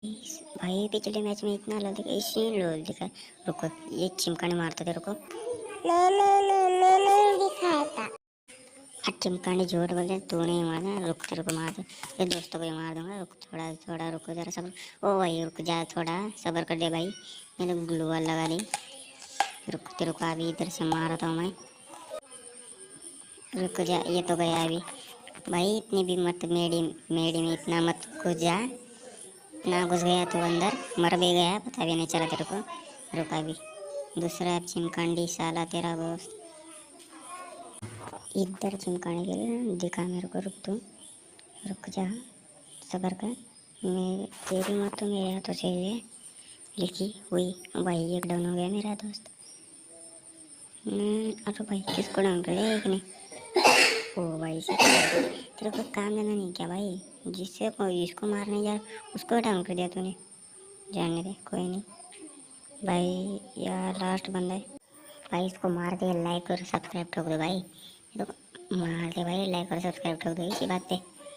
भाई पिछले मैच में इतना लोल दिखा, इसी लोल दिखा। रुको, ये चिमकाने मारता थे, रुको। दिखाया था। चिमकाने जोर बोले, तूने ही मारा, रुक तेरे को मार दो। ये दोस्तों को ही मार दूंगा, रुक थोड़ा थोड़ा, रुको जरा सब्र। ओ भाई रुक जा, थोड़ा सब्र कर ले भाई। मैंने ग्लू वॉल लगा दी। रुक तेरे को अभी इधर से मारा था मैं। रुक जा, ये तो गया अभी। भाई इतनी भी मत, मेडी मेडी में इतना मत घुस जा। इतना घुस गया तो अंदर मर भी गया, पता भी नहीं चला तेरे को। रुका भी, दूसरा चिमकांडी साला तेरा दोस्त इधर चिमकाने के लिए दिखा मेरे को। रुक तू, रुक जा, सबर कर। मैं तेरी मौत तो मेरे हाथों से हुई है, लिखी हुई। भाई एक डाउन हो गया मेरा दोस्त। अरे भाई किसको डाउन कर लिया एक ने? ओ भाई से तेरे को काम देना नहीं क्या भाई? जिससे इसको मारने जा उसको डाउन कर दिया तूने। जानने दे, कोई नहीं भाई। यार लास्ट बंदा है भाई, इसको मार दे। लाइक और सब्सक्राइब ठोक दो भाई, तो मार दे भाई, लाइक और सब्सक्राइब ठोक दो इसी बात पे।